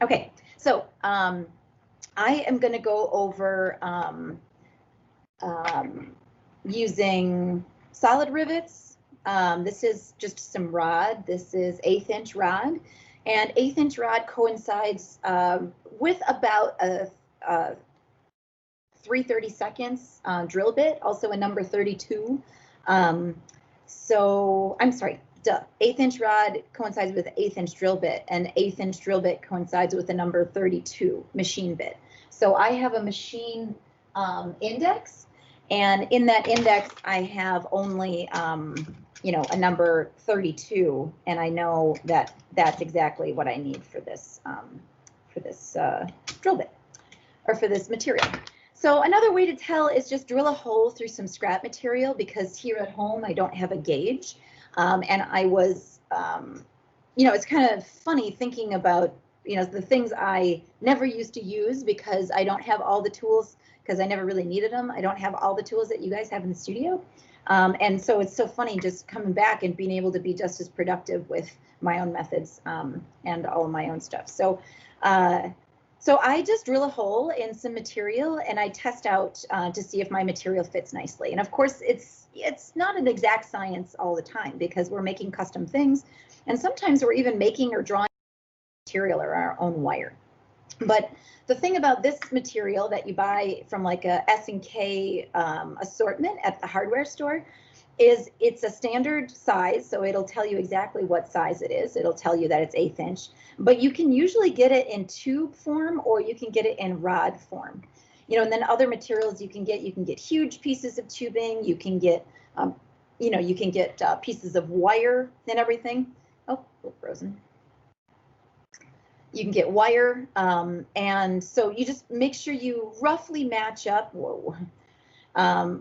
Okay, so I am going to go over using solid rivets. This is just some rod. This is 1/8 inch rod, and 1/8 inch rod coincides with about a 3/32 drill bit, also a number 32. So I'm sorry, 1/8 inch rod coincides with 1/8 inch drill bit, and 1/8 inch drill bit coincides with the number 32 machine bit. So I have a machine index, and in that index I have only you know, a number 32, and I know that that's exactly what I need for this drill bit, or for this material. So another way to tell is just drill a hole through some scrap material, because here at home I don't have a gauge. And I was, you know, it's kind of funny thinking about, you know, the things I never used to use because I don't have all the tools, because I never really needed them. I don't have all the tools that you guys have in the studio. And so it's so funny just coming back and being able to be just as productive with my own methods and all of my own stuff. So so I just drill a hole in some material and I test out to see if my material fits nicely. And of course, it's not an exact science all the time, because we're making custom things, and sometimes we're even making or drawing material or our own wire. But the thing about this material that you buy from like a S&K assortment at the hardware store is it's a standard size, so it'll tell you exactly what size it is. It'll tell you that it's 1/8 inch, but you can usually get it in tube form, or you can get it in rod form. You know, and then other materials you can get huge pieces of tubing. You can get, you know, you can get pieces of wire and everything. Oh, frozen. You can get wire, and so you just make sure you roughly match up. Whoa.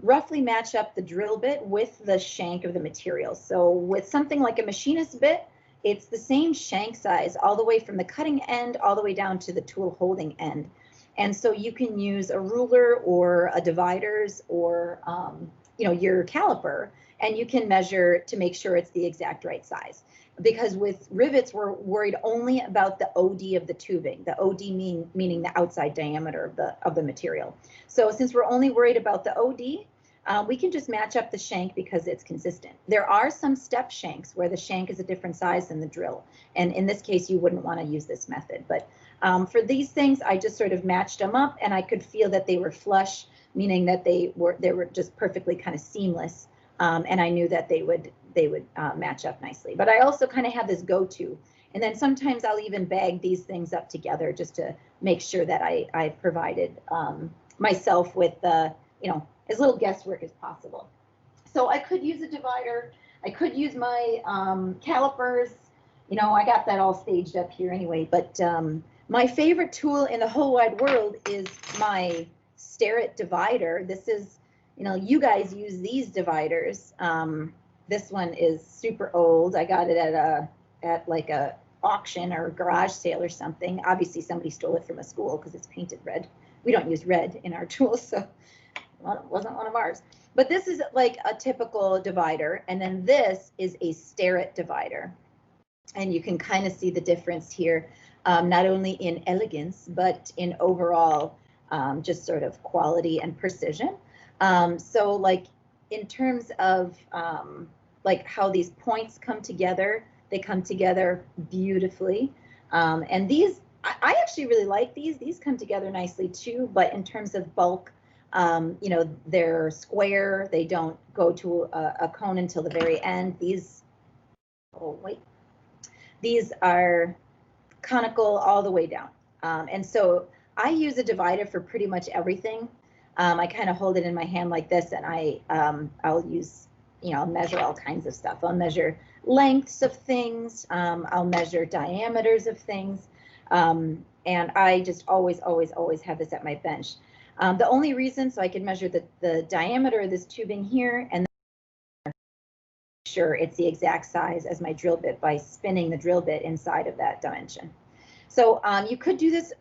Roughly match up the drill bit with the shank of the material. So with something like a machinist bit, it's the same shank size all the way from the cutting end all the way down to the tool holding end. And so you can use a ruler or a dividers or you know, your caliper, and you can measure to make sure it's the exact right size. Because with rivets, we're worried only about the OD of the tubing, the OD meaning the outside diameter of the material. So since we're only worried about the OD, we can just match up the shank because it's consistent. There are some step shanks where the shank is a different size than the drill. And in this case, you wouldn't want to use this method. But for these things, I just sort of matched them up, and I could feel that they were flush, meaning that they were just perfectly kind of seamless. And I knew that they would match up nicely. But I also kind of have this go-to, and then sometimes I'll even bag these things up together just to make sure that I've provided myself with you know, as little guesswork as possible. So I could use a divider, I could use my calipers, you know, I got that all staged up here anyway. But my favorite tool in the whole wide world is my Starrett divider. This is, you know, you guys use these dividers. This one is super old. I got it at like a auction or a garage sale or something. Obviously somebody stole it from a school because it's painted red. We don't use red in our tools, so it wasn't one of ours. But this is like a typical divider, and then this is a Starrett divider. And you can kind of see the difference here, not only in elegance, but in overall just sort of quality and precision. So like in terms of like how these points come together, they come together beautifully. And these, I actually really like these. These come together nicely too, but in terms of bulk, you know, they're square. They don't go to a cone until the very end. These, oh wait, these are conical all the way down. And so I use a divider for pretty much everything. I kind of hold it in my hand like this, and I'll use, you know, I'll measure all kinds of stuff. I'll measure lengths of things. I'll measure diameters of things. And I just always have this at my bench. The only reason, so I can measure the diameter of this tubing here, and then make sure it's the exact size as my drill bit by spinning the drill bit inside of that dimension. So you could do this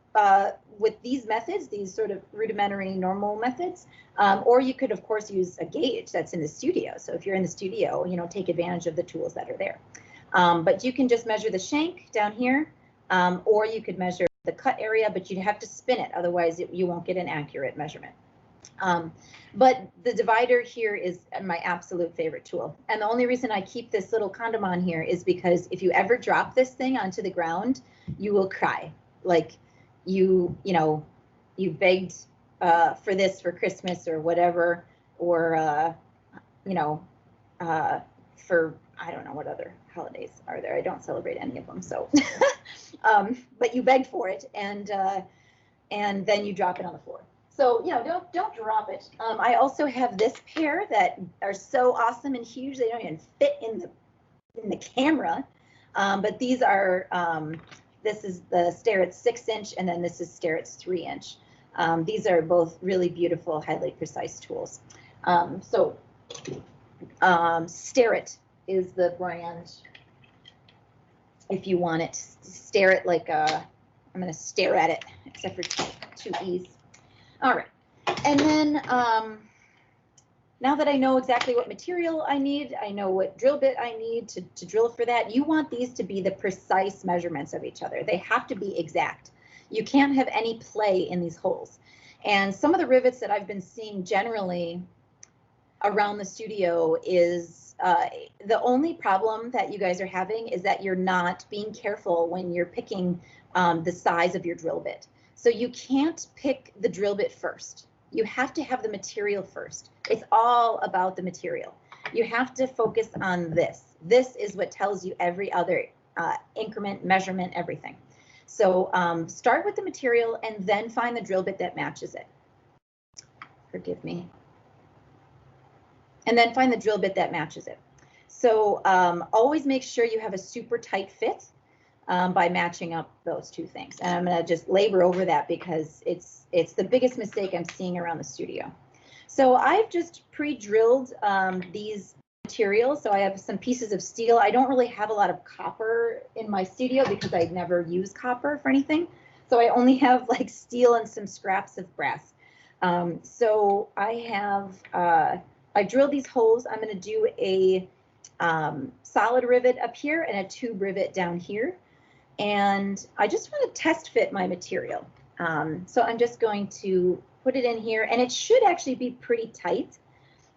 with these methods, these sort of rudimentary normal methods, or you could of course use a gauge that's in the studio. So if you're in the studio, you know, take advantage of the tools that are there. But you can just measure the shank down here, or you could measure the cut area, but you'd have to spin it, otherwise you won't get an accurate measurement. But the divider here is my absolute favorite tool. And the only reason I keep this little condom on here is because if you ever drop this thing onto the ground, you will cry. Like you begged for this for Christmas or whatever, or for, I don't know what other holidays are there. I don't celebrate any of them, so but you begged for it, and then you drop it on the floor. So don't drop it. I also have this pair that are so awesome and huge they don't even fit in the camera. But these are this is the Starrett's 6-inch, and then this is Starrett's 3-inch. These are both really beautiful, highly precise tools. Starrett is the brand. If you want it, stare it like I'm going to stare at it, except for two E's. All right, and then now that I know exactly what material I need, I know what drill bit I need to drill for that. You want these to be the precise measurements of each other. They have to be exact. You can't have any play in these holes. And some of the rivets that I've been seeing generally around the studio is the only problem that you guys are having is that you're not being careful when you're picking the size of your drill bit. So you can't pick the drill bit first. You have to have the material first. It's all about the material. You have to focus on this. This is what tells you every other increment, measurement, everything. So start with the material and then find the drill bit that matches it. Forgive me. And then find the drill bit that matches it. So always make sure you have a super tight fit by matching up those two things. And I'm going to just labor over that because it's the biggest mistake I'm seeing around the studio. So I've just pre-drilled these materials. So I have some pieces of steel. I don't really have a lot of copper in my studio because I never use copper for anything. So I only have like steel and some scraps of brass. So I have, I drilled these holes. I'm going to do a solid rivet up here and a tube rivet down here. And I just want to test fit my material. So I'm just going to put it in here, and it should actually be pretty tight.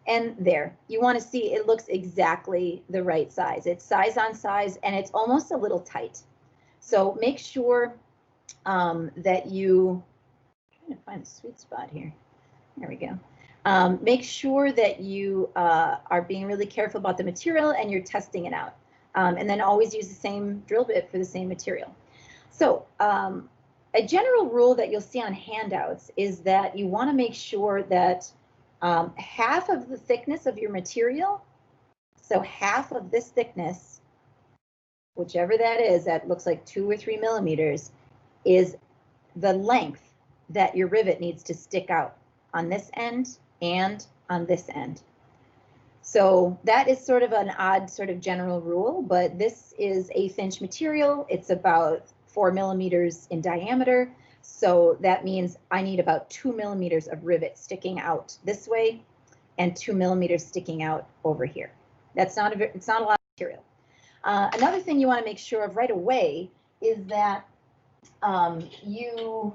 And there, you want to see it looks exactly the right size. It's size on size, and it's almost a little tight. So make sure that you, I'm trying to find a sweet spot here. There we go. Make sure that you are being really careful about the material and you're testing it out. And then always use the same drill bit for the same material. So a general rule that you'll see on handouts is that you want to make sure that half of the thickness of your material, so half of this thickness, whichever that is, that looks like 2 or 3 millimeters, is the length that your rivet needs to stick out on this end and on this end. So that is sort of an odd sort of general rule, but this is 1/8 inch material. It's about 4 millimeters in diameter. So that means I need about 2 millimeters of rivet sticking out this way and 2 millimeters sticking out over here. It's not a lot of material. Another thing you want to make sure of right away is that you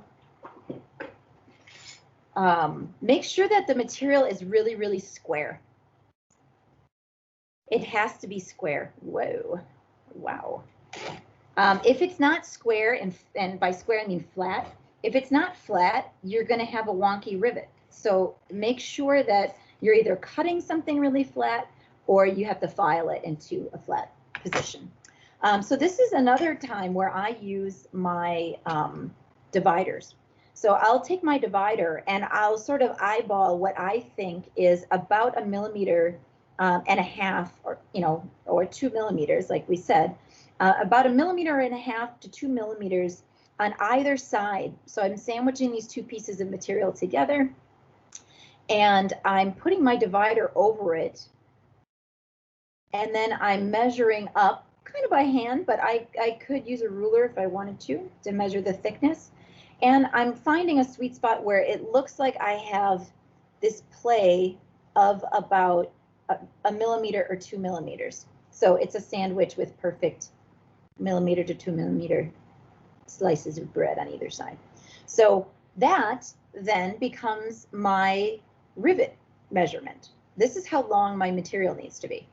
make sure that the material is really, really square. It has to be square. Whoa, wow. If it's not square, and by square I mean flat, if it's not flat, you're going to have a wonky rivet. So make sure that you're either cutting something really flat or you have to file it into a flat position. So this is another time where I use my dividers. So I'll take my divider and I'll sort of eyeball what I think is about 1.5 millimeters, or 2 millimeters, like we said, about 1.5 millimeters to 2 millimeters on either side. So I'm sandwiching these two pieces of material together, and I'm putting my divider over it, and then I'm measuring up kind of by hand, but I could use a ruler if I wanted to measure the thickness. And I'm finding a sweet spot where it looks like I have this play of about 1 millimeter or 2 millimeters. So it's a sandwich with perfect 1 millimeter to 2 millimeter slices of bread on either side. So that then becomes my rivet measurement. This is how long my material needs to be.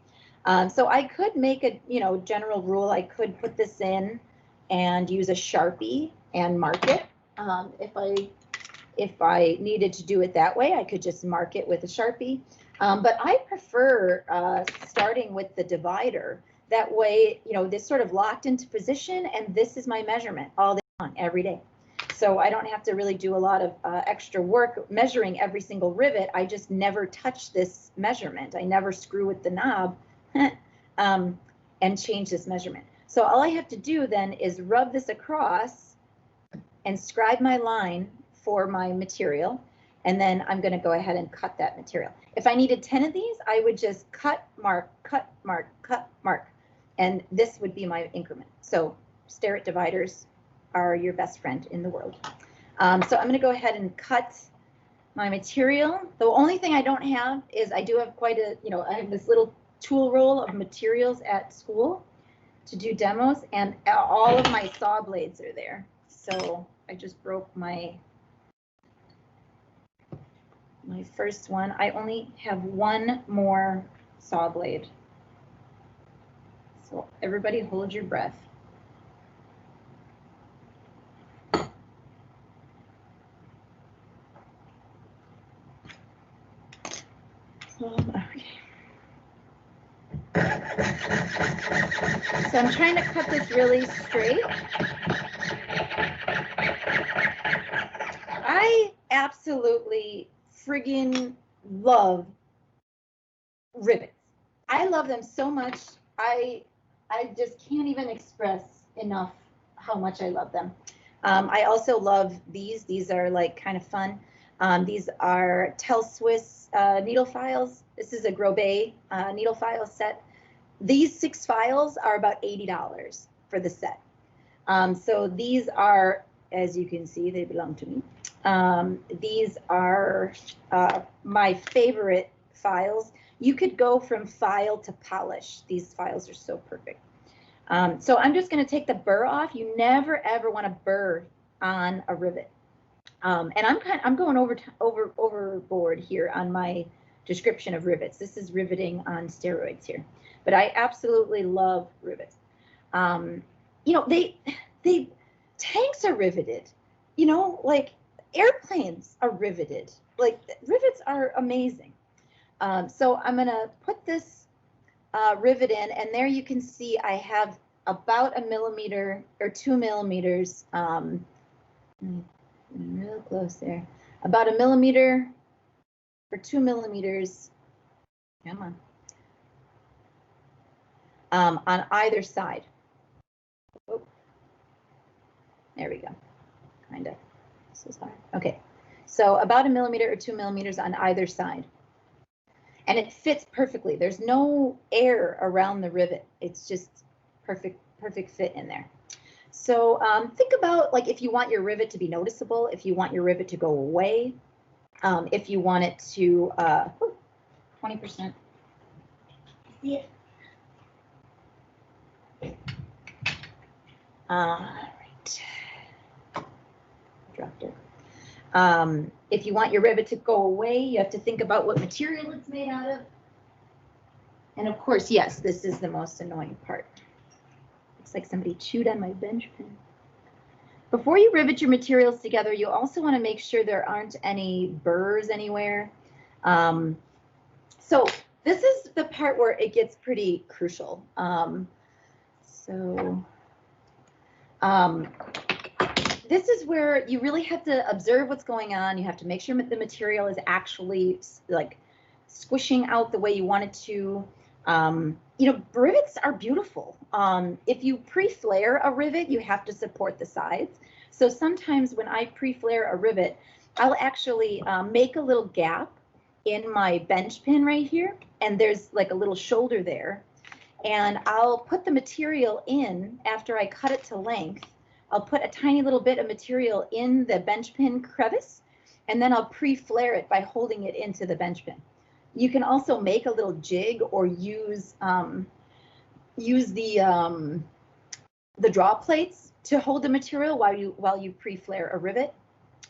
So I could make a, general rule. I could put this in and use a Sharpie and mark it. If I needed to do it that way, I could just mark it with a Sharpie. But I prefer starting with the divider. That way, this sort of locked into position, and this is my measurement all day long, every day. So I don't have to really do a lot of extra work measuring every single rivet. I just never touch this measurement. I never screw with the knob and change this measurement. So all I have to do then is rub this across and scribe my line for my material. And then I'm going to go ahead and cut that material. If I needed 10 of these, I would just cut, mark, cut, mark, cut, mark. And this would be my increment. So Starrett dividers are your best friend in the world. So I'm going to go ahead and cut my material. The only thing I don't have is I do have quite a, I have this little tool roll of materials at school to do demos, and all of my saw blades are there. So I just broke my first one. I only have one more saw blade. So everybody hold your breath. Okay. So I'm trying to cut this really straight. I absolutely friggin' love rivets. I love them so much. I just can't even express enough how much I love them. I also love these. These are like kind of fun. These are Tel Swiss needle files. This is a Grobet needle file set. These 6 files are about $80 for the set. So these are, as you can see, they belong to me. These are my favorite files. You could go from file to polish. These files are so perfect. So I'm just going to take the burr off. You never ever want to burr on a rivet. And I'm going overboard here on my description of rivets. This is riveting on steroids here, but I absolutely love rivets. They tanks are riveted, like airplanes are riveted. Like rivets are amazing. So I'm gonna put this rivet in, and there you can see I have about 1 millimeter or 2 millimeters. Real close there. About 1 millimeter or 2 millimeters. Come on either side. Oh, there we go. Kind of. This is hard. Okay. So about 1 millimeter or 2 millimeters on either side. And it fits perfectly. There's no air around the rivet. It's just perfect fit in there. So think about like if you want your rivet to be noticeable, if you want your rivet to go away, if you want it to 20%. Yeah. All right. Dropped it. If you want your rivet to go away, you have to think about what material it's made out of. And of course, yes, this is the most annoying part. Looks like somebody chewed on my bench pin. Before you rivet your materials together, you also want to make sure there aren't any burrs anywhere. So this is the part where it gets pretty crucial. This is where you really have to observe what's going on. You have to make sure the material is actually like squishing out the way you want it to. Rivets are beautiful. If you pre-flare a rivet, you have to support the sides. So sometimes when I pre-flare a rivet, I'll actually make a little gap in my bench pin right here, and there's like a little shoulder there. And I'll put the material in after I cut it to length. I'll put a tiny little bit of material in the bench pin crevice, and then I'll pre-flare it by holding it into the bench pin. You can also make a little jig or use the draw plates to hold the material while you pre-flare a rivet.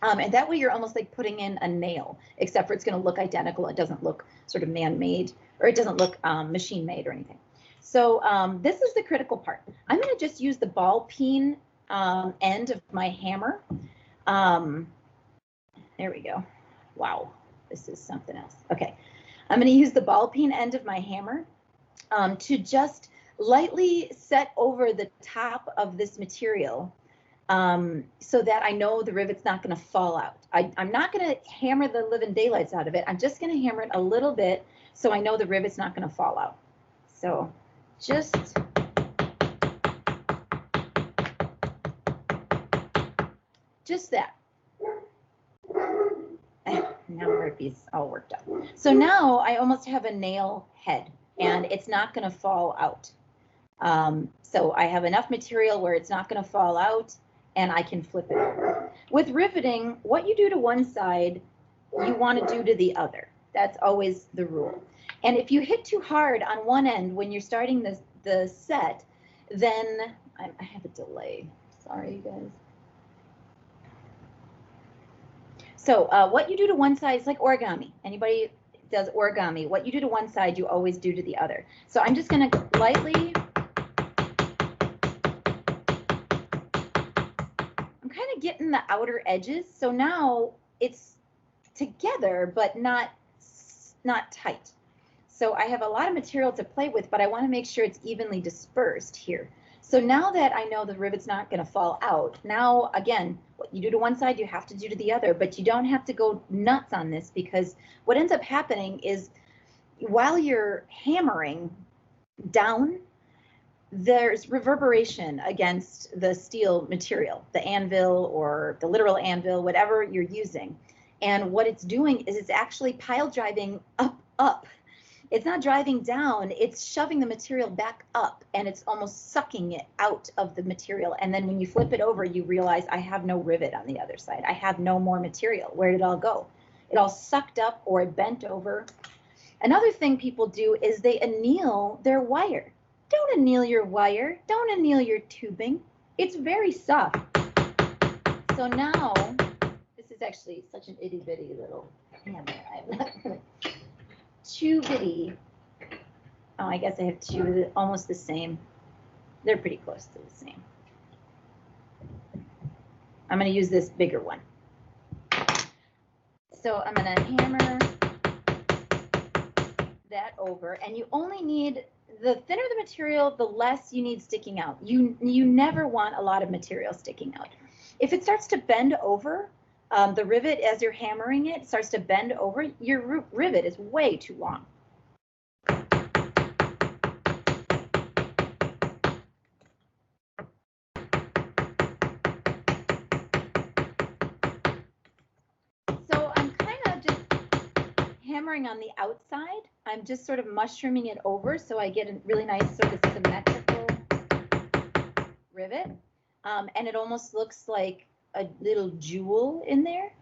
And that way you're almost like putting in a nail, except for it's going to look identical. It doesn't look sort of man-made, or it doesn't look machine-made or anything. So this is the critical part. I'm going to just use the ball peen end of my hammer. There we go. Wow, this is something else. Okay, I'm going to use the ball peen end of my hammer to just lightly set over the top of this material so that I know the rivet's not going to fall out. I'm not going to hammer the living daylights out of it. I'm just going to hammer it a little bit so I know the rivet's not going to fall out. So just that. Now our piece all worked out. So now I almost have a nail head and it's not going to fall out. So I have enough material where it's not going to fall out and I can flip it over. With riveting, what you do to one side, you want to do to the other. That's always the rule. And if you hit too hard on one end when you're starting the set, then I have a delay. Sorry, you guys. So what you do to one side is like origami. Anybody does origami, what you do to one side, you always do to the other. So I'm just going to lightly, I'm kind of getting the outer edges. So now it's together, but not tight. So I have a lot of material to play with, but I want to make sure it's evenly dispersed here. So now that I know the rivet's not going to fall out, now again, what you do to one side, you have to do to the other, but you don't have to go nuts on this, because what ends up happening is while you're hammering down, there's reverberation against the steel material, the anvil or the literal anvil, whatever you're using. And what it's doing is it's actually pile driving up. It's not driving down, it's shoving the material back up, and it's almost sucking it out of the material. And then when you flip it over, you realize I have no rivet on the other side. I have no more material. Where did it all go? It all sucked up or it bent over. Another thing people do is they anneal their wire. Don't anneal your wire. Don't anneal your tubing. It's very soft. So now, this is actually such an itty bitty little hammer. I'm not gonna. Too bitty. Oh, I guess I have two almost the same. They're pretty close to the same. I'm going to use this bigger one. So I'm going to hammer that over, and you only need, the thinner the material, the less you need sticking out. You never want a lot of material sticking out. If it starts to bend over, the rivet, as you're hammering it, starts to bend over, your rivet is way too long. So I'm kind of just hammering on the outside. I'm just sort of mushrooming it over so I get a really nice sort of symmetrical rivet. And it almost looks like a little jewel in there.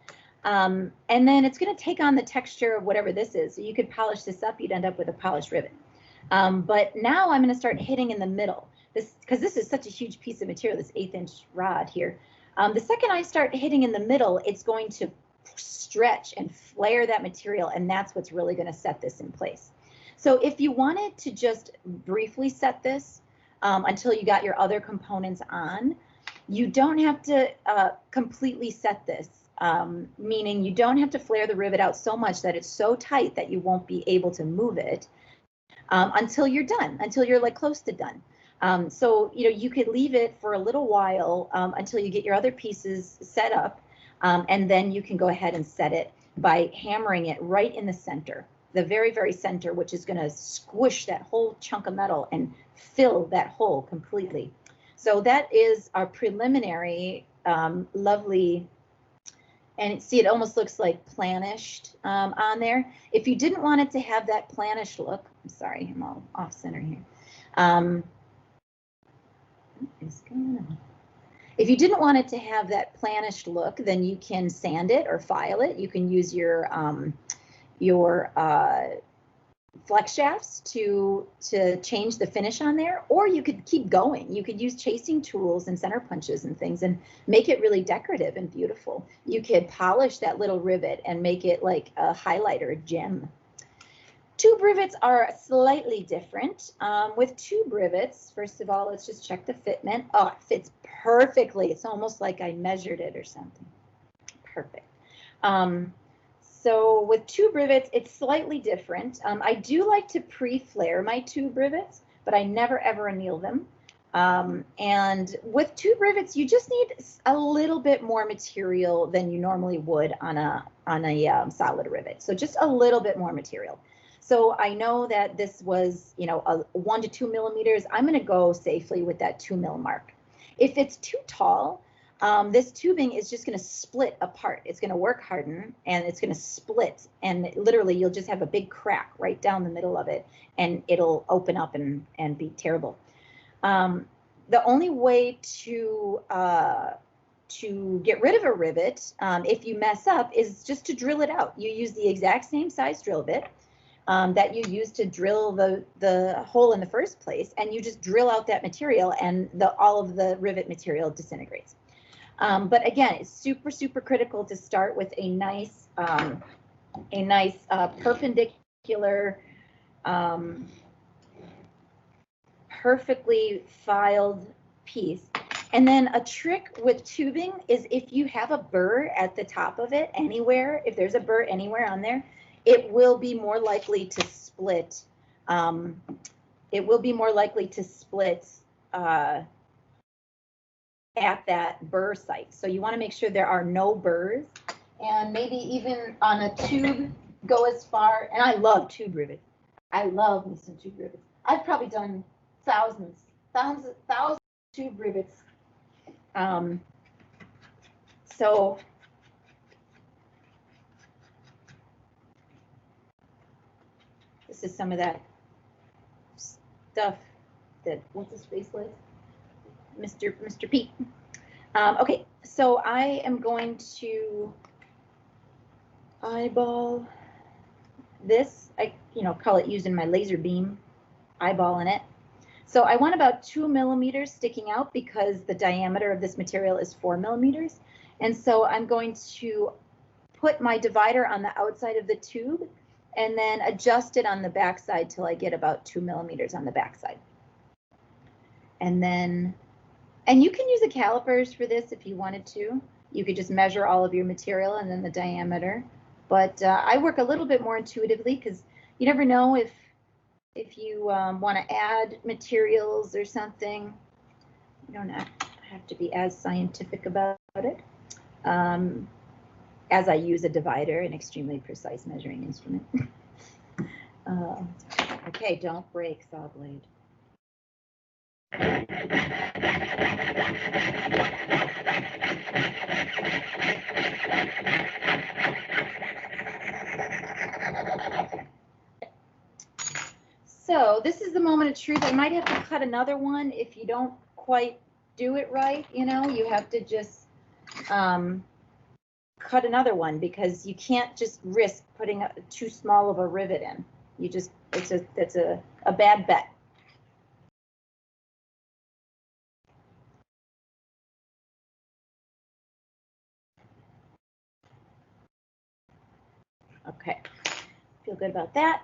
And then it's going to take on the texture of whatever this is. So you could polish this up, you'd end up with a polished rivet. But now I'm going to start hitting in the middle, because this is such a huge piece of material, this 1/8 inch rod here. The second I start hitting in the middle, it's going to stretch and flare that material, and that's what's really going to set this in place. So if you wanted to just briefly set this until you got your other components on, you don't have to completely set this, meaning you don't have to flare the rivet out so much that it's so tight that you won't be able to move it until you're done, until you're like close to done. So, you know, you could leave it for a little while until you get your other pieces set up, and then you can go ahead and set it by hammering it right in the center, the very, very center, which is going to squish that whole chunk of metal and fill that hole completely. So that is our preliminary, lovely, and see, it almost looks like planished on there. If you didn't want it to have that planished look, I'm sorry, I'm all off center here. What is going on? If you didn't want it to have that planished look, then you can sand it or file it. You can use your flex shafts to change the finish on there, or you could keep going. You could use chasing tools and center punches and things and make it really decorative and beautiful. You could polish that little rivet and make it like a highlight or a gem. Tube rivets are slightly different. With tube rivets, first of all, let's just check the fitment. Oh, it fits perfectly. It's almost like I measured it or something. Perfect. So with tube rivets, it's slightly different. I do like to pre-flare my tube rivets, but I never ever anneal them. And with tube rivets, you just need a little bit more material than you normally would on a solid rivet. So just a little bit more material. So I know that this was, you know, a 1 to 2 millimeters. I'm going to go safely with that 2 mil mark. If it's too tall, this tubing is just going to split apart. It's going to work harden and it's going to split, and literally you'll just have a big crack right down the middle of it, and it'll open up and be terrible. The only way to get rid of a rivet if you mess up is just to drill it out. You use the exact same size drill bit that you used to drill the hole in the first place, and you just drill out that material, and all of the rivet material disintegrates. But again, it's super critical to start with a nice perpendicular, perfectly filed piece. And then a trick with tubing is if you have a burr at the top of it anywhere, if there's a burr anywhere on there, it will be more likely to split. It will be more likely to split at that burr site. So you want to make sure there are no burrs, and maybe even on a tube go as far. And I love tube rivets. I love me some tube rivets. I've probably done thousands tube rivets. So this is some of that stuff that, what's his face like? Mr. Pete. Okay, so I am going to eyeball this. I call it using my laser beam, eyeballing it. So I want about 2 millimeters sticking out because the diameter of this material is 4 millimeters. And so I'm going to put my divider on the outside of the tube and then adjust it on the back side till I get about 2 millimeters on the back side. And you can use the calipers for this if you wanted to. You could just measure all of your material and then the diameter. But I work a little bit more intuitively because you never know if you want to add materials or something. You don't have to be as scientific about it. As I use a divider, an extremely precise measuring instrument. Okay, don't break, saw blade. So this is the moment of truth. I might have to cut another one if you don't quite do it right. You have to just cut another one because you can't just risk putting too small of a rivet in. It's a bad bet. Okay, feel good about that.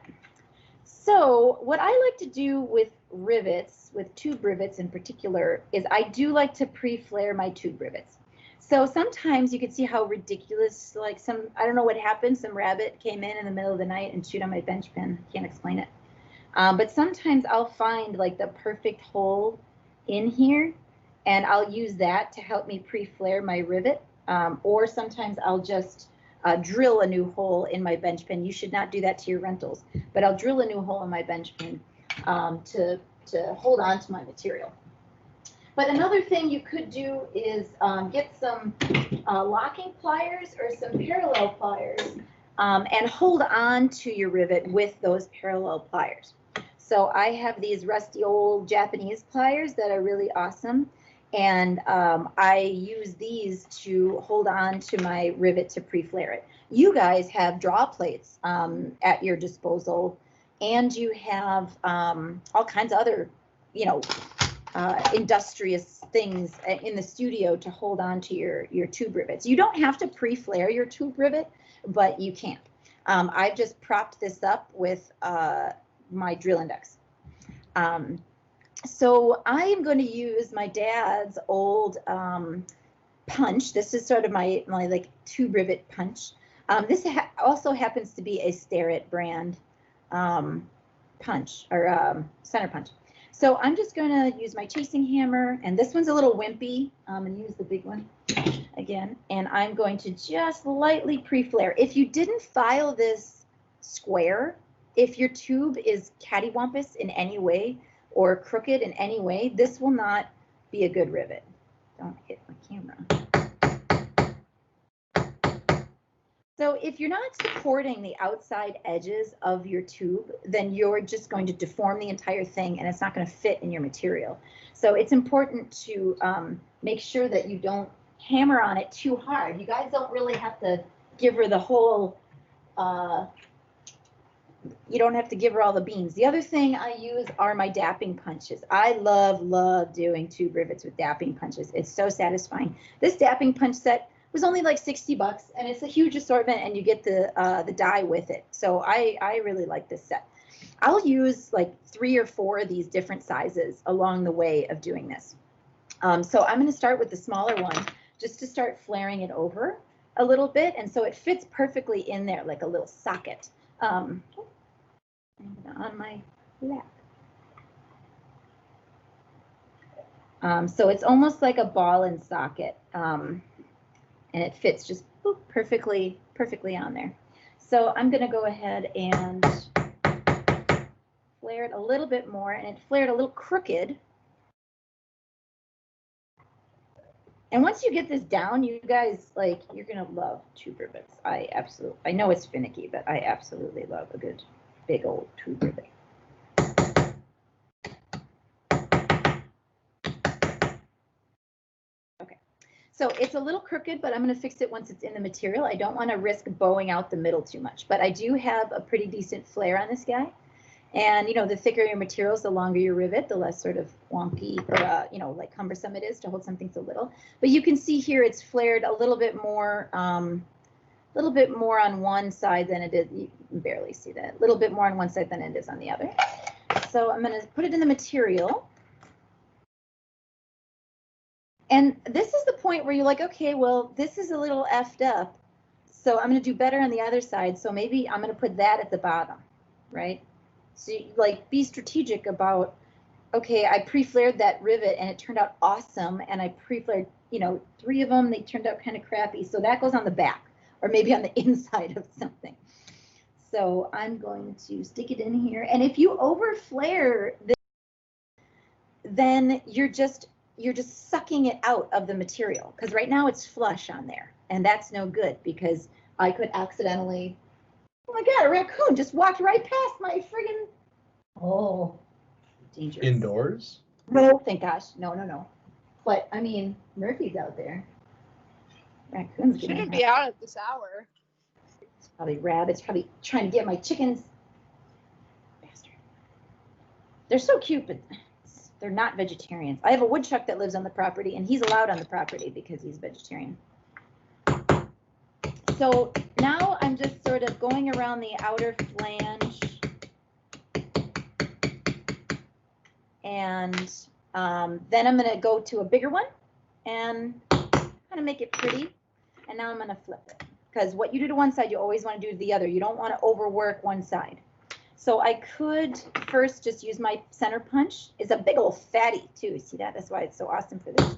So what I like to do with rivets, with tube rivets in particular, is I do like to pre-flare my tube rivets. So sometimes you can see how ridiculous, like I don't know what happened, some rabbit came in the middle of the night and chewed on my bench pin. Can't explain it. But sometimes I'll find like the perfect hole in here, and I'll use that to help me pre-flare my rivet. Or sometimes I'll just drill a new hole in my bench pin. You should not do that to your rentals, but I'll drill a new hole in my bench pin to hold on to my material. But another thing you could do is get some locking pliers or some parallel pliers and hold on to your rivet with those parallel pliers. So I have these rusty old Japanese pliers that are really awesome. And I use these to hold on to my rivet to pre-flare it. You guys have draw plates at your disposal and you have all kinds of other, you know, industrious things in the studio to hold on to your tube rivets. You don't have to pre-flare your tube rivet, but you can. I've just propped this up with my drill index. So I am going to use my dad's old punch. This is sort of my like tube rivet punch. This also happens to be a Starrett brand punch or center punch. So I'm just going to use my chasing hammer, and this one's a little wimpy. I'm going to use the big one again, and I'm going to just lightly pre-flare. If you didn't file this square, if your tube is cattywampus in any way or crooked in any way, this will not be a good rivet. Don't hit my camera. So if you're not supporting the outside edges of your tube, then you're just going to deform the entire thing and it's not going to fit in your material. So it's important to make sure that you don't hammer on it too hard. You guys don't really have to give her the whole, you don't have to give her all the beans. The other thing I use are my dapping punches. I love doing tube rivets with dapping punches. It's so satisfying. This dapping punch set was only like 60 bucks, and it's a huge assortment, and you get the die with it. So I really like this set. I'll use like 3 or 4 of these different sizes along the way of doing this. So I'm going to start with the smaller one just to start flaring it over a little bit, and so it fits perfectly in there like a little socket on my lap. So it's almost like a ball and socket. And it fits just perfectly on there. So I'm going to go ahead and flare it a little bit more, and it flared a little crooked. And once you get this down, you guys, like, you're going to love tube rivets. I know it's finicky, but I absolutely love a good big old tube rivet. So it's a little crooked, but I'm going to fix it once it's in the material. I don't want to risk bowing out the middle too much, but I do have a pretty decent flare on this guy. And, you know, the thicker your materials, the longer your rivet, the less sort of wonky or, you know, like cumbersome it is to hold something so little. But you can see here it's flared a little bit more on one side than it is. You can barely see that. A little bit more on one side than it is on the other. So I'm going to put it in the material. And this is the point where you're like, okay, well, this is a little effed up, so I'm going to do better on the other side. So maybe I'm going to put that at the bottom, right? So you, like, be strategic about, okay, I pre-flared that rivet and it turned out awesome, and I pre-flared, you know, 3 of them, they turned out kind of crappy. So that goes on the back or maybe on the inside of something. So I'm going to stick it in here. And if you over flare this, then you're just sucking it out of the material, because right now it's flush on there, and that's no good, because I could accidentally, oh my God, a raccoon just walked right past my friggin', oh, dangerous. Indoors? No, thank gosh, no. But I mean, Murphy's out there. Raccoons shouldn't be out at this hour. It's probably rabbits, probably trying to get my chickens. Bastard. They're so cute, but they're not vegetarians. I have a woodchuck that lives on the property, and he's allowed on the property because he's vegetarian. So now I'm just sort of going around the outer flange, and then I'm going to go to a bigger one and kind of make it pretty. And now I'm going to flip it, because what you do to one side, you always want to do to the other. You don't want to overwork one side. So I could first just use my center punch. It's a big old fatty too. See that? That's why it's so awesome for this.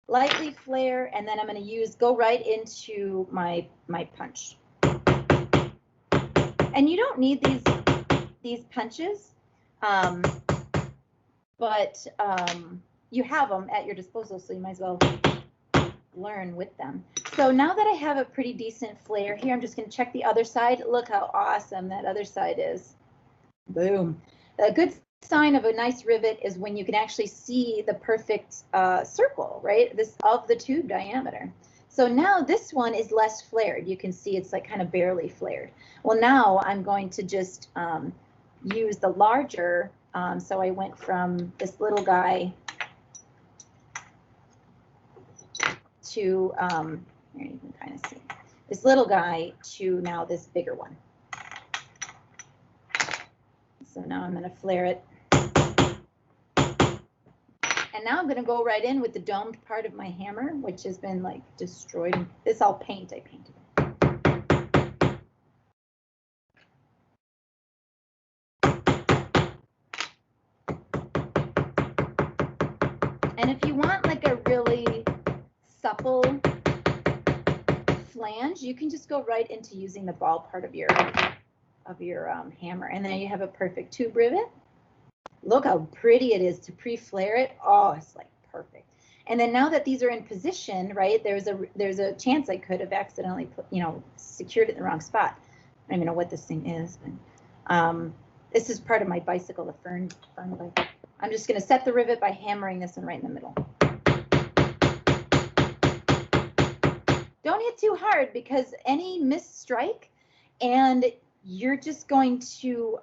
Lightly flare, and then I'm going to go right into my punch. And you don't need these punches, but you have them at your disposal, so you might as well learn with them. So now that I have a pretty decent flare here, I'm just going to check the other side. Look how awesome that other side is. Boom. A good sign of a nice rivet is when you can actually see the perfect circle, right? This of the tube diameter. So now this one is less flared. You can see it's like kind of barely flared. Well, now I'm going to just use the larger, so I went from this little guy to, here you can kind of see, this little guy to now this bigger one. So now I'm going to flare it. And now I'm going to go right in with the domed part of my hammer, which has been like destroyed. This all paint I painted. And if you want like a really supple flange, you can just go right into using the ball part of your hammer, and then you have a perfect tube rivet. Look how pretty it is to pre-flare it. Oh, it's like perfect. And then now that these are in position, right, there's a chance I could have accidentally put, secured it in the wrong spot. I don't even know what this thing is, but this is part of my bicycle, the fern bike. I'm just going to set the rivet by hammering this one right in the middle. Don't hit too hard, because any missed strike and you're just going to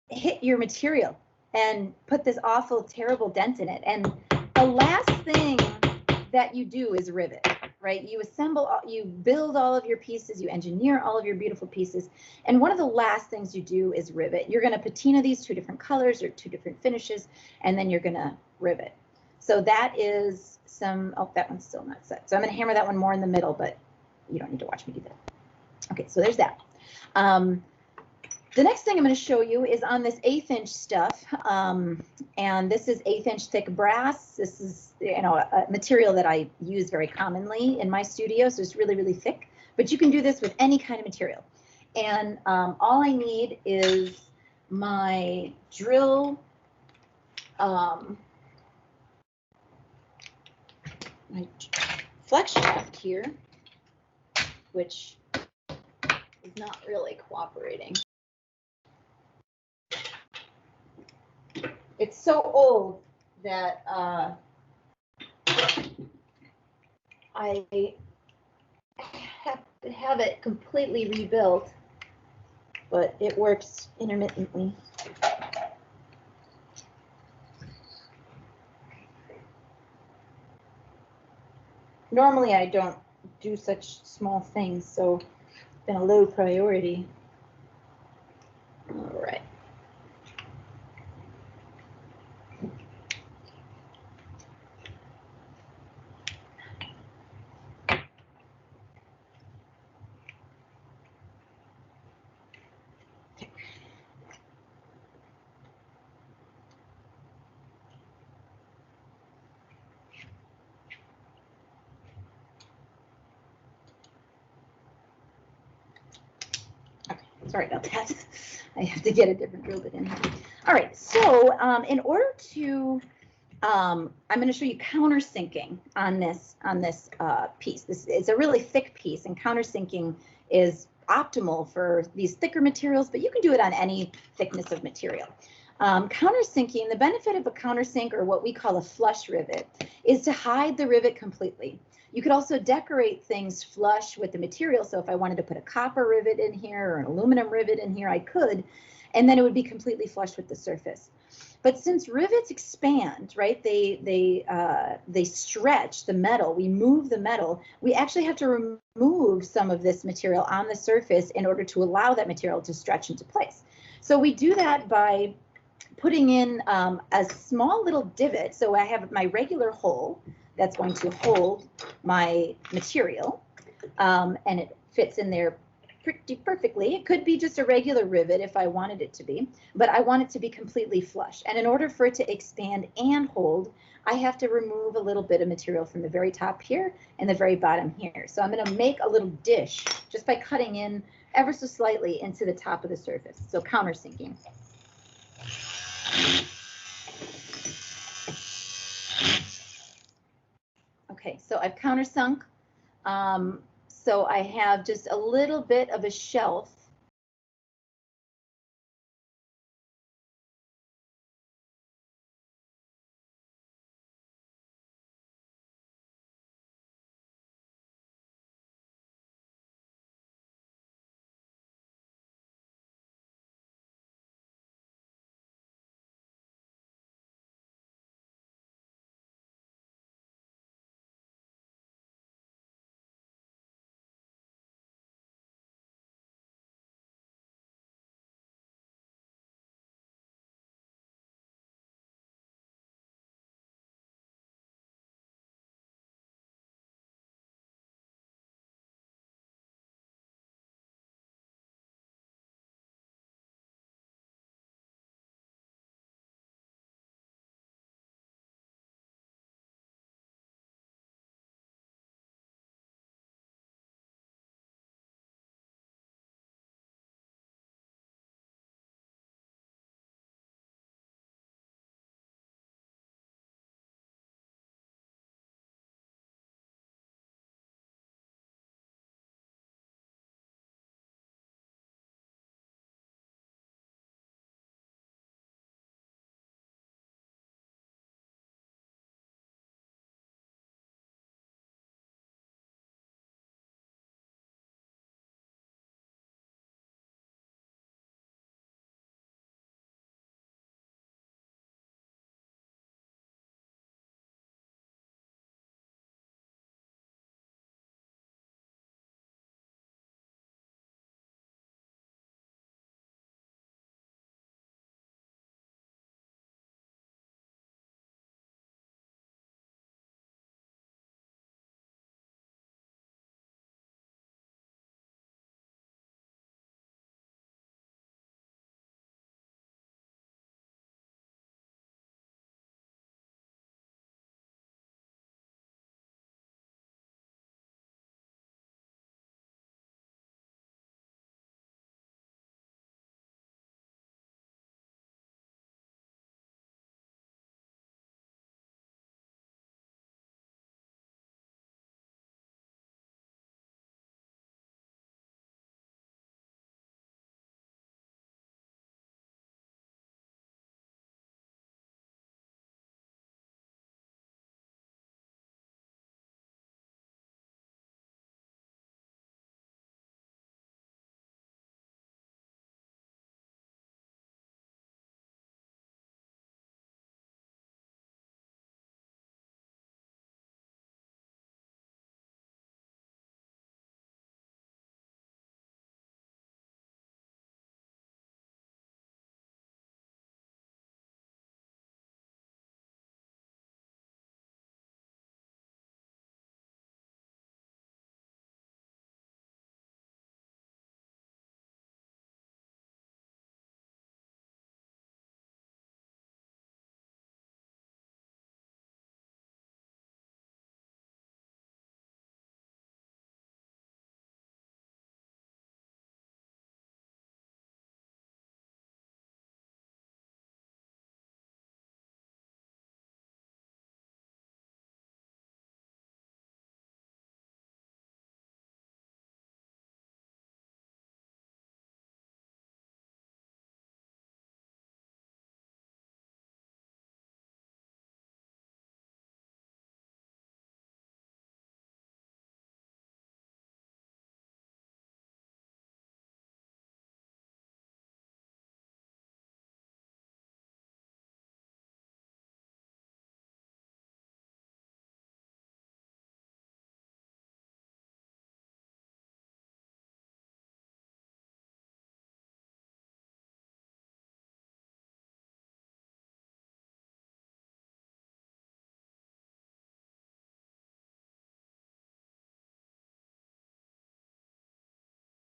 hit your material and put this awful, terrible dent in it. And the last thing that you do is rivet, right? You assemble, you build all of your pieces, you engineer all of your beautiful pieces. And one of the last things you do is rivet. You're going to patina these 2 different colors or 2 different finishes, and then you're going to rivet. So that is some, oh, that one's still not set. So I'm going to hammer that one more in the middle, but you don't need to watch me do that. Okay, so there's that. The next thing I'm going to show you is on this 1/8 inch stuff, and this is 1/8 inch thick brass. This is, a material that I use very commonly in my studio, so it's really, really thick. But you can do this with any kind of material. And all I need is my drill, my flex shaft here, which is not really cooperating. It's so old that I have to have it completely rebuilt, but it works intermittently. Normally I don't do such small things, so it's been a low priority. All right. Sorry about that. I have to get a different drill bit in. All right, so in order to, I'm going to show you countersinking on this piece. This is a really thick piece, and countersinking is optimal for these thicker materials, but you can do it on any thickness of material. Countersinking, the benefit of a countersink, or what we call a flush rivet, is to hide the rivet completely. You could also decorate things flush with the material. So if I wanted to put a copper rivet in here or an aluminum rivet in here, I could, and then it would be completely flush with the surface. But since rivets expand, right, they stretch the metal, we move the metal, we actually have to remove some of this material on the surface in order to allow that material to stretch into place. So we do that by putting in a small little divot. So I have my regular hole that's going to hold my material, and it fits in there pretty perfectly. It could be just a regular rivet if I wanted it to be, but I want it to be completely flush. And in order for it to expand and hold, I have to remove a little bit of material from the very top here and the very bottom here. So I'm going to make a little dish just by cutting in ever so slightly into the top of the surface. So countersinking. Okay, so I've countersunk. So I have just a little bit of a shelf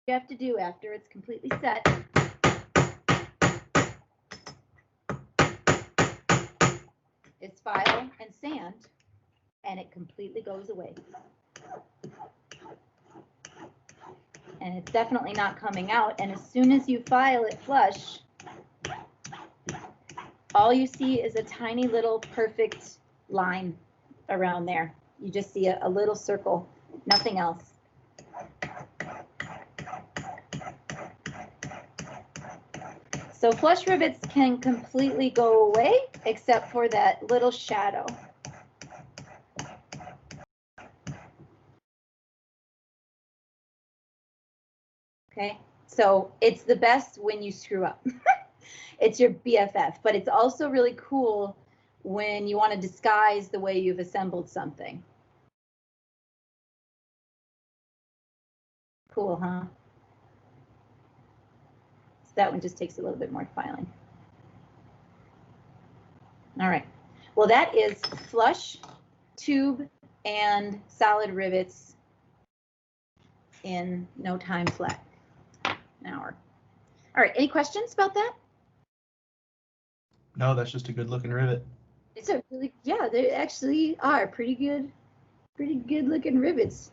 you have to do after it's completely set is file and sand, and it completely goes away. And it's definitely not coming out. And as soon as you file it flush, all you see is a tiny little perfect line around there. You just see a little circle, nothing else. So flush rivets can completely go away except for that little shadow. Okay, so it's the best when you screw up. It's your BFF, but it's also really cool when you want to disguise the way you've assembled something. Cool, huh? So that one just takes a little bit more filing. All right. Well, that is flush, tube, and solid rivets in no time flat. An hour. All right. Any questions about that? No, that's just a good looking rivet. It's a really, yeah, they actually are pretty good looking rivets.